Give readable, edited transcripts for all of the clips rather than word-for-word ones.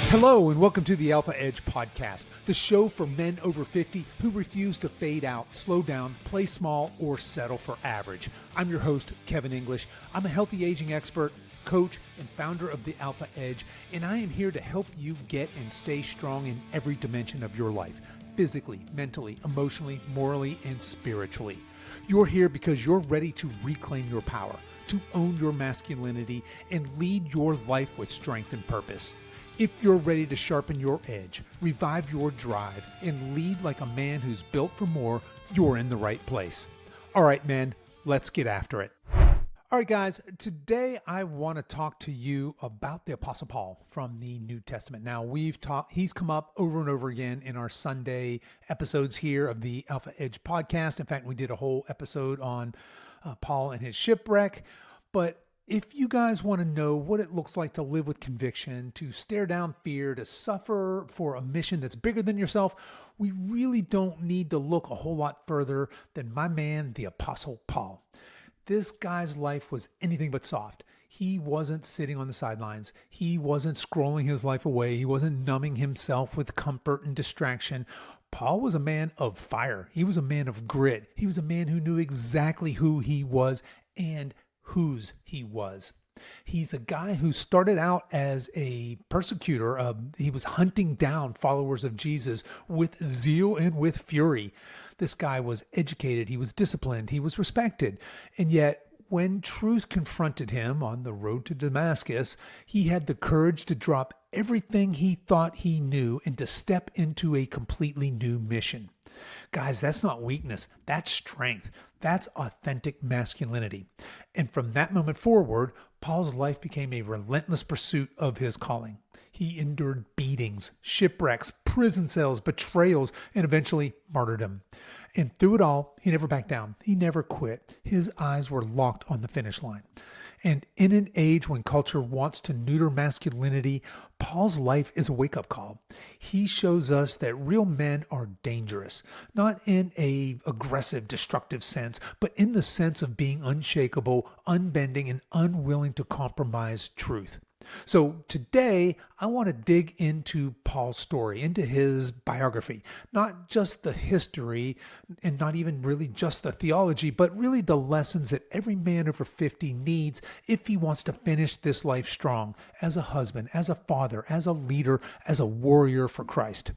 Hello and welcome to the Alpha Edge Podcast, the show for men over 50 who refuse to fade out, slow down, play small, or settle for average. I'm your host, Kevin English. I'm a healthy aging expert, coach, and founder of the Alpha Edge, and I am here to help you get and stay strong in every dimension of your life, physically, mentally, emotionally, morally, and spiritually. You're here because you're ready to reclaim your power, to own your masculinity, and lead your life with strength and purpose. If you're ready to sharpen your edge, revive your drive, and lead like a man who's built for more, you're in the right place. All right, men, let's get after it. All right, guys, today I want to talk to you about the Apostle Paul from the New Testament. Now, he's come up over and over again in our Sunday episodes here of the Alpha Edge podcast. In fact, we did a whole episode on Paul and his shipwreck, but if you guys want to know what it looks like to live with conviction, to stare down fear, to suffer for a mission that's bigger than yourself, we really don't need to look a whole lot further than my man, the Apostle Paul. This guy's life was anything but soft. He wasn't sitting on the sidelines. He wasn't scrolling his life away. He wasn't numbing himself with comfort and distraction. Paul was a man of fire. He was a man of grit. He was a man who knew exactly who he was and whose he was. He's a guy who started out as a persecutor. He was hunting down followers of Jesus with zeal and with fury. This guy was educated. He was disciplined. He was respected. And yet, when truth confronted him on the road to Damascus, he had the courage to drop everything he thought he knew and to step into a completely new mission. Guys, that's not weakness. That's strength. That's authentic masculinity. And from that moment forward, Paul's life became a relentless pursuit of his calling. He endured beatings, shipwrecks, prison cells, betrayals, and eventually martyrdom. And through it all, he never backed down. He never quit. His eyes were locked on the finish line. And in an age when culture wants to neuter masculinity, Paul's life is a wake-up call. He shows us that real men are dangerous, not in an aggressive, destructive sense, but in the sense of being unshakable, unbending, and unwilling to compromise truth. So today, I want to dig into Paul's story, into his biography, not just the history and not even really just the theology, but really the lessons that every man over 50 needs if he wants to finish this life strong as a husband, as a father, as a leader, as a warrior for Christ.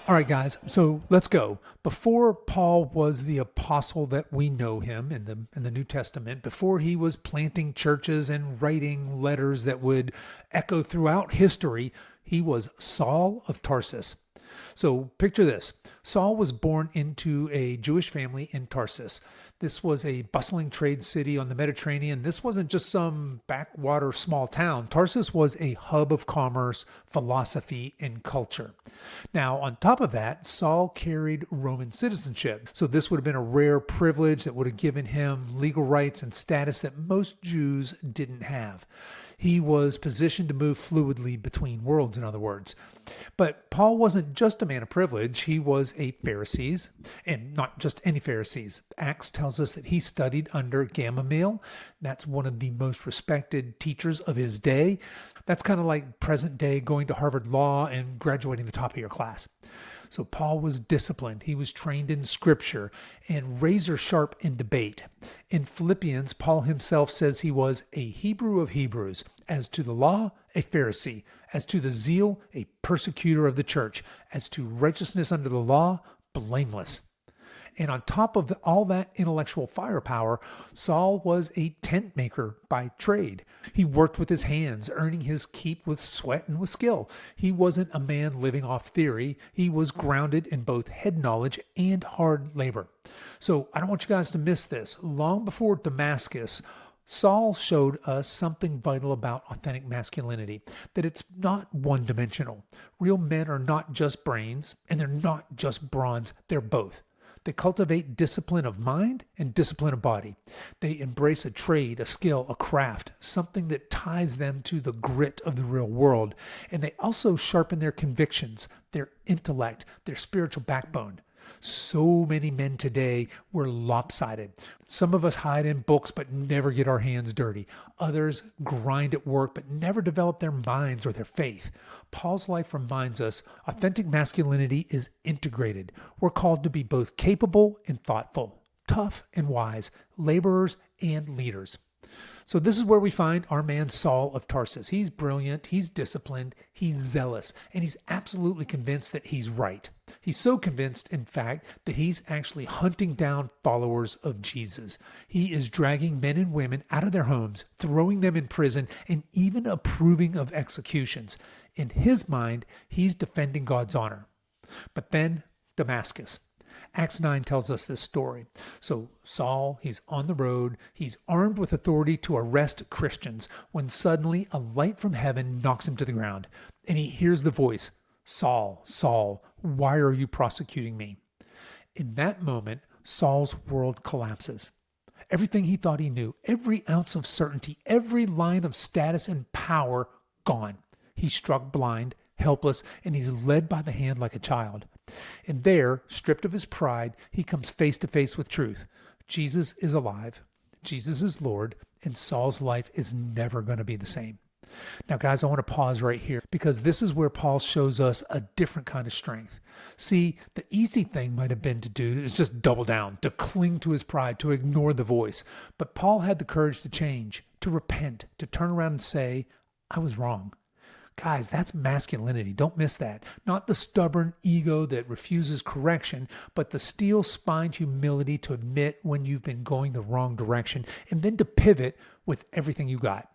All right, guys, so let's go. Before Paul was the apostle that we know him in the New Testament, before he was planting churches and writing letters that would echo throughout history, he was Saul of Tarsus. So picture this. Saul was born into a Jewish family in Tarsus. This was a bustling trade city on the Mediterranean. This wasn't just some backwater small town. Tarsus was a hub of commerce, philosophy, and culture. Now, on top of that, Saul carried Roman citizenship. So this would have been a rare privilege that would have given him legal rights and status that most Jews didn't have. He was positioned to move fluidly between worlds, in other words. But Paul wasn't just a man of privilege. He was a Pharisee, and not just any Pharisees. Acts tells us that he studied under Gamaliel. That's one of the most respected teachers of his day. That's kind of like present day going to Harvard Law and graduating the top of your class. So Paul was disciplined. He was trained in scripture and razor sharp in debate. In Philippians, Paul himself says he was a Hebrew of Hebrews. As to the law, a Pharisee. As to the zeal, a persecutor of the church. As to righteousness under the law, blameless. And on top of all that intellectual firepower, Saul was a tent maker by trade. He worked with his hands, earning his keep with sweat and with skill. He wasn't a man living off theory. He was grounded in both head knowledge and hard labor. So I don't want you guys to miss this. Long before Damascus, Saul showed us something vital about authentic masculinity, that it's not one-dimensional. Real men are not just brains, and they're not just bronze. They're both. They cultivate discipline of mind and discipline of body. They embrace a trade, a skill, a craft, something that ties them to the grit of the real world. And they also sharpen their convictions, their intellect, their spiritual backbone. So many men today, we're lopsided. Some of us hide in books but never get our hands dirty. Others grind at work but never develop their minds or their faith. Paul's life reminds us authentic masculinity is integrated. We're called to be both capable and thoughtful, tough and wise, laborers and leaders. So this is where we find our man Saul of Tarsus. He's brilliant, he's disciplined, he's zealous, and he's absolutely convinced that he's right. He's so convinced, in fact, that he's actually hunting down followers of Jesus. He is dragging men and women out of their homes, throwing them in prison, and even approving of executions. In his mind, he's defending God's honor. But then, Damascus. Acts 9 tells us this story. So Saul, he's on the road, he's armed with authority to arrest Christians, when suddenly a light from heaven knocks him to the ground, and he hears the voice, "Saul, Saul, why are you persecuting me?" In that moment, Saul's world collapses. Everything he thought he knew, every ounce of certainty, every line of status and power, gone. He's struck blind, helpless, and he's led by the hand like a child. And there, stripped of his pride, he comes face to face with truth. Jesus is alive. Jesus is Lord, and Saul's life is never going to be the same. Now, guys, I want to pause right here because this is where Paul shows us a different kind of strength. See, the easy thing might have been to do is just double down, to cling to his pride, to ignore the voice. But Paul had the courage to change, to repent, to turn around and say, "I was wrong." Guys, that's masculinity. Don't miss that. Not the stubborn ego that refuses correction, but the steel-spined humility to admit when you've been going the wrong direction and then to pivot with everything you got.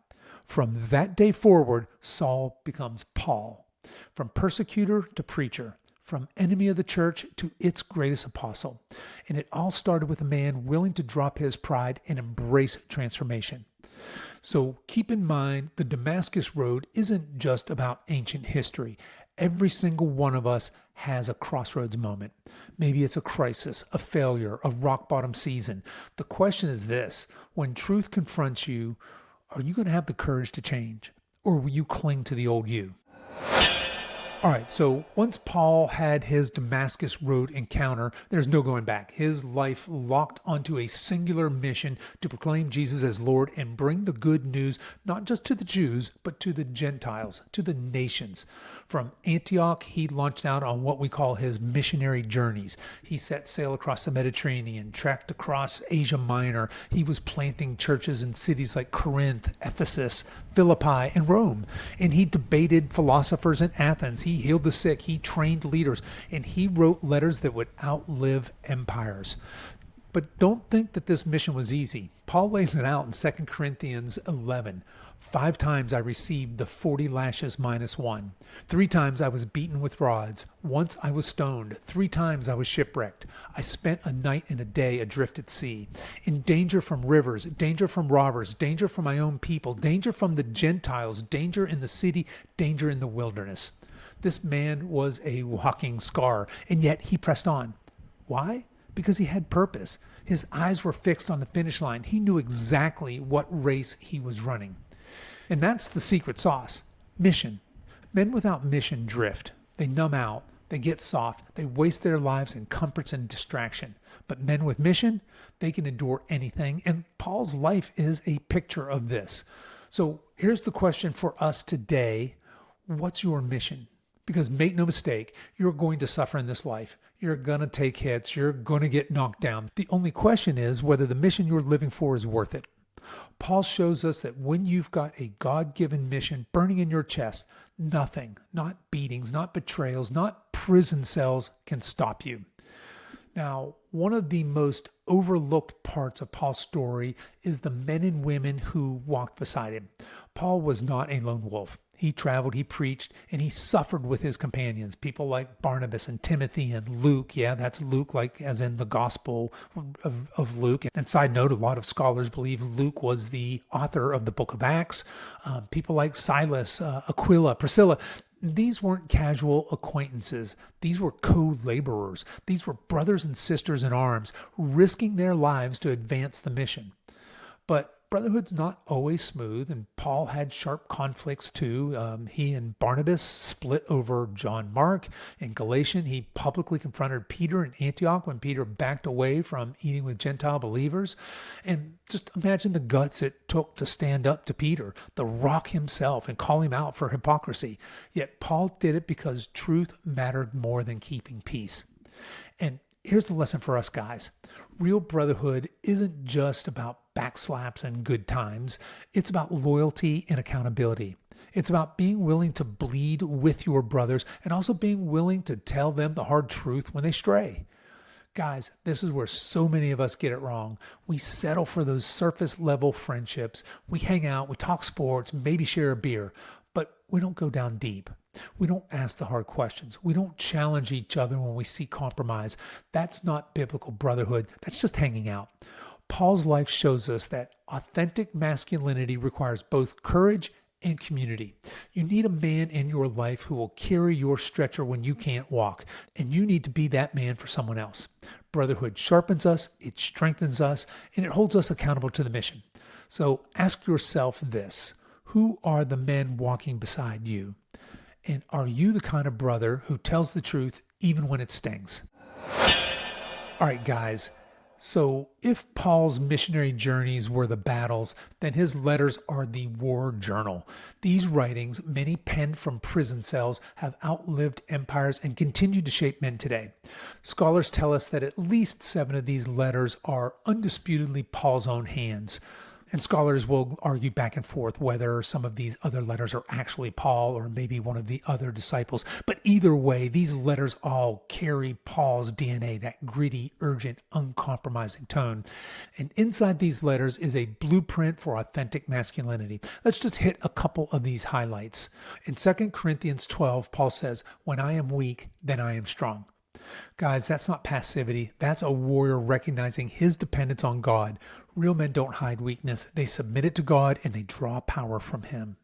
From that day forward, Saul becomes Paul. From persecutor to preacher. From enemy of the church to its greatest apostle. And it all started with a man willing to drop his pride and embrace transformation. So keep in mind, the Damascus Road isn't just about ancient history. Every single one of us has a crossroads moment. Maybe it's a crisis, a failure, a rock bottom season. The question is this: when truth confronts you, are you going to have the courage to change? Or will you cling to the old you? All right, so once Paul had his Damascus Road encounter, there's no going back. His life locked onto a singular mission to proclaim Jesus as Lord and bring the good news not just to the Jews, but to the Gentiles, to the nations. From Antioch, he launched out on what we call his missionary journeys. He set sail across the Mediterranean, trekked across Asia Minor. He was planting churches in cities like Corinth, Ephesus, Philippi, and Rome. And he debated philosophers in Athens. He healed the sick. He trained leaders. And he wrote letters that would outlive empires. But don't think that this mission was easy. Paul lays it out in 2 Corinthians 11. 5 times I received the 40 lashes minus 1. 3 times I was beaten with rods. Once I was stoned. 3 times I was shipwrecked. I spent a night and a day adrift at sea. In danger from rivers, danger from robbers, danger from my own people, danger from the Gentiles, danger in the city, danger in the wilderness. This man was a walking scar, and yet he pressed on. Why? Because he had purpose. His eyes were fixed on the finish line. He knew exactly what race he was running. And that's the secret sauce. Mission. Men without mission drift. They numb out. They get soft. They waste their lives in comforts and distraction. But men with mission, they can endure anything. And Paul's life is a picture of this. So here's the question for us today. What's your mission? Because make no mistake, you're going to suffer in this life. You're going to take hits. You're going to get knocked down. The only question is whether the mission you're living for is worth it. Paul shows us that when you've got a God-given mission burning in your chest, nothing, not beatings, not betrayals, not prison cells can stop you. Now, one of the most overlooked parts of Paul's story is the men and women who walked beside him. Paul was not a lone wolf. He traveled, he preached, and he suffered with his companions, people like Barnabas and Timothy and Luke. Yeah, that's Luke, like as in the Gospel of Luke. And side note, a lot of scholars believe Luke was the author of the book of Acts. People like Silas, Aquila, Priscilla. These weren't casual acquaintances. These were co-laborers. These were brothers and sisters in arms, risking their lives to advance the mission. But brotherhood's not always smooth, and Paul had sharp conflicts too. He and Barnabas split over John Mark. In Galatian, he publicly confronted Peter in Antioch when Peter backed away from eating with Gentile believers. And just imagine the guts it took to stand up to Peter, the rock himself, and call him out for hypocrisy. Yet Paul did it because truth mattered more than keeping peace. And here's the lesson for us guys. Real brotherhood isn't just about backslaps and good times. It's about loyalty and accountability. It's about being willing to bleed with your brothers and also being willing to tell them the hard truth when they stray. Guys, this is where so many of us get it wrong. We settle for those surface level friendships. We hang out, we talk sports, maybe share a beer, but we don't go down deep. We don't ask the hard questions. We don't challenge each other when we see compromise. That's not biblical brotherhood. That's just hanging out. Paul's life shows us that authentic masculinity requires both courage and community. You need a man in your life who will carry your stretcher when you can't walk, and you need to be that man for someone else. Brotherhood sharpens us, it strengthens us, and it holds us accountable to the mission. So ask yourself this: who are the men walking beside you? And are you the kind of brother who tells the truth even when it stings? All right, guys. So if Paul's missionary journeys were the battles, then his letters are the war journal. These writings, many penned from prison cells, have outlived empires and continue to shape men today. Scholars tell us that at least 7 of these letters are undisputedly Paul's own hands. And scholars will argue back and forth whether some of these other letters are actually Paul or maybe one of the other disciples. But either way, these letters all carry Paul's DNA, that gritty, urgent, uncompromising tone. And inside these letters is a blueprint for authentic masculinity. Let's just hit a couple of these highlights. In 2 Corinthians 12, Paul says, "When I am weak, then I am strong." Guys, that's not passivity. That's a warrior recognizing his dependence on God. Real men don't hide weakness. They submit it to God and they draw power from him.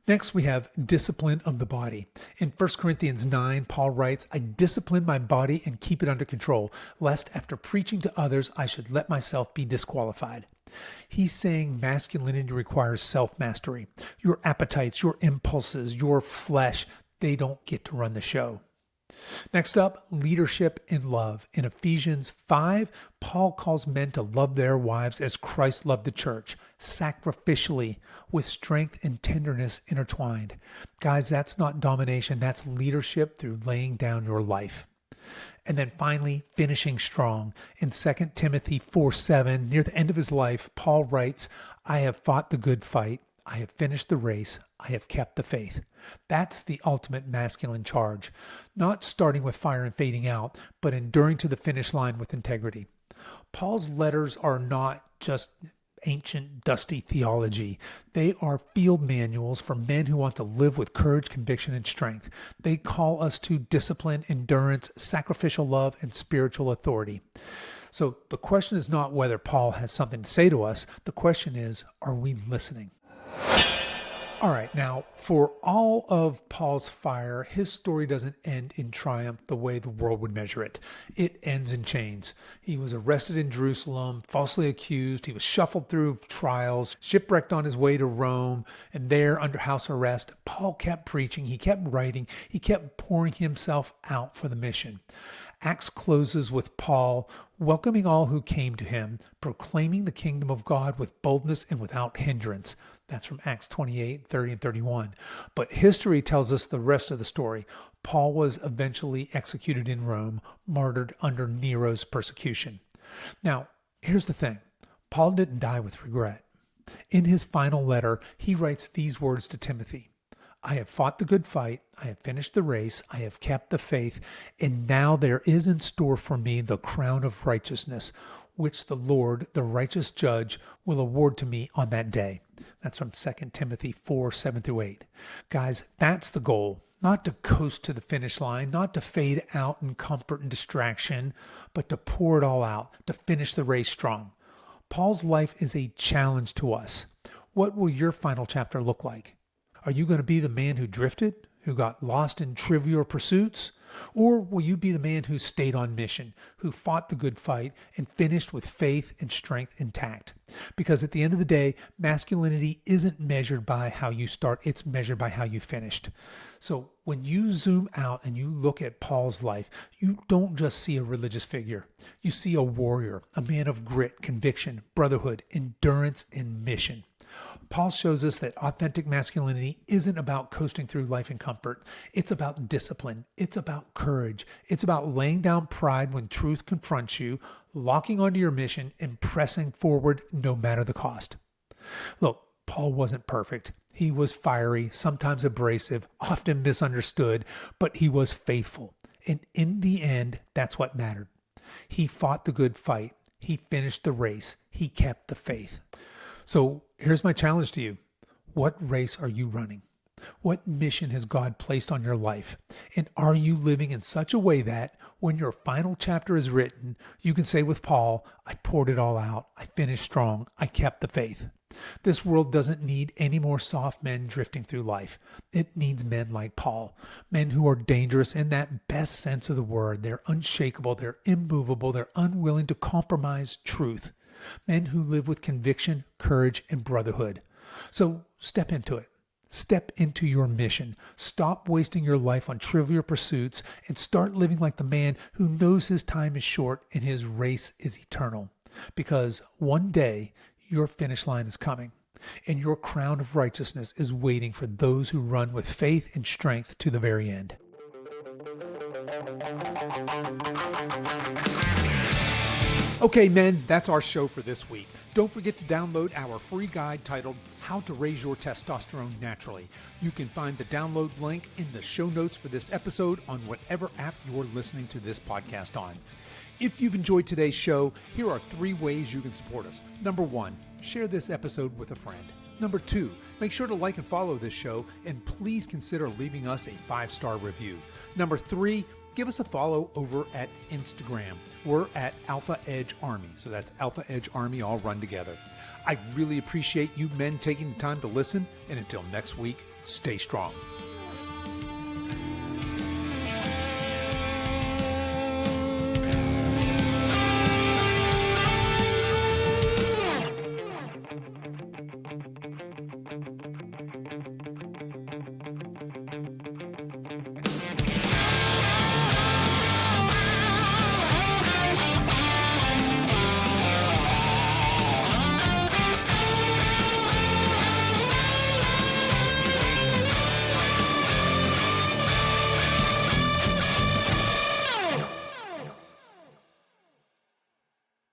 Next, we have discipline of the body. In 1 Corinthians 9, Paul writes, "I discipline my body and keep it under control, lest after preaching to others, I should let myself be disqualified." He's saying masculinity requires self-mastery. Your appetites, your impulses, your flesh, they don't get to run the show. Next up, leadership in love. In Ephesians 5, Paul calls men to love their wives as Christ loved the church, sacrificially, with strength and tenderness intertwined. Guys, that's not domination. That's leadership through laying down your life. And then finally, finishing strong. In 2 Timothy 4:7, near the end of his life, Paul writes, "I have fought the good fight. I have finished the race. I have kept the faith." That's the ultimate masculine charge. Not starting with fire and fading out, but enduring to the finish line with integrity. Paul's letters are not just ancient, dusty theology. They are field manuals for men who want to live with courage, conviction, and strength. They call us to discipline, endurance, sacrificial love, and spiritual authority. So the question is not whether Paul has something to say to us. The question is, are we listening? All right, now, for all of Paul's fire, his story doesn't end in triumph the way the world would measure it. It ends in chains. He was arrested in Jerusalem, falsely accused. He was shuffled through trials, shipwrecked on his way to Rome, and there, under house arrest, Paul kept preaching, he kept writing, he kept pouring himself out for the mission. Acts closes with Paul welcoming all who came to him, proclaiming the kingdom of God with boldness and without hindrance. That's from Acts 28, 30, and 31. But history tells us the rest of the story. Paul was eventually executed in Rome, martyred under Nero's persecution. Now, here's the thing. Paul didn't die with regret. In his final letter, he writes these words to Timothy: "I have fought the good fight, I have finished the race, I have kept the faith, and now there is in store for me the crown of righteousness, which the Lord, the righteous judge, will award to me on that day." That's from 2 Timothy 4, 7 through 8. Guys, that's the goal. Not to coast to the finish line, not to fade out in comfort and distraction, but to pour it all out, to finish the race strong. Paul's life is a challenge to us. What will your final chapter look like? Are you going to be the man who drifted, who got lost in trivial pursuits? Or will you be the man who stayed on mission, who fought the good fight and finished with faith and strength intact? Because at the end of the day, masculinity isn't measured by how you start, it's measured by how you finished. So when you zoom out and you look at Paul's life, you don't just see a religious figure. You see a warrior, a man of grit, conviction, brotherhood, endurance, and mission. Paul shows us that authentic masculinity isn't about coasting through life in comfort. It's about discipline. It's about courage. It's about laying down pride when truth confronts you, locking onto your mission, and pressing forward no matter the cost. Look, Paul wasn't perfect. He was fiery, sometimes abrasive, often misunderstood, but he was faithful. And in the end, that's what mattered. He fought the good fight. He finished the race. He kept the faith. So here's my challenge to you. What race are you running? What mission has God placed on your life? And are you living in such a way that when your final chapter is written, you can say with Paul, I poured it all out. I finished strong. I kept the faith. This world doesn't need any more soft men drifting through life. It needs men like Paul, men who are dangerous in that best sense of the word. They're unshakable. They're immovable. They're unwilling to compromise truth. Men who live with conviction, courage, and brotherhood. So step into it. Step into your mission. Stop wasting your life on trivial pursuits and start living like the man who knows his time is short and his race is eternal. Because one day your finish line is coming and your crown of righteousness is waiting for those who run with faith and strength to the very end. Okay, men, that's our show for this week. Don't forget to download our free guide titled How to Raise Your Testosterone Naturally. You can find the download link in the show notes for this episode on whatever app you're listening to this podcast on. If you've enjoyed today's show, here are 3 ways you can support us. Number 1, share this episode with a friend. Number 2, make sure to like and follow this show, and please consider leaving us a 5-star review. Number 3, give us a follow over at Instagram. We're at Alpha Edge Army. So that's Alpha Edge Army all run together. I really appreciate you men taking the time to listen. And until next week, stay strong.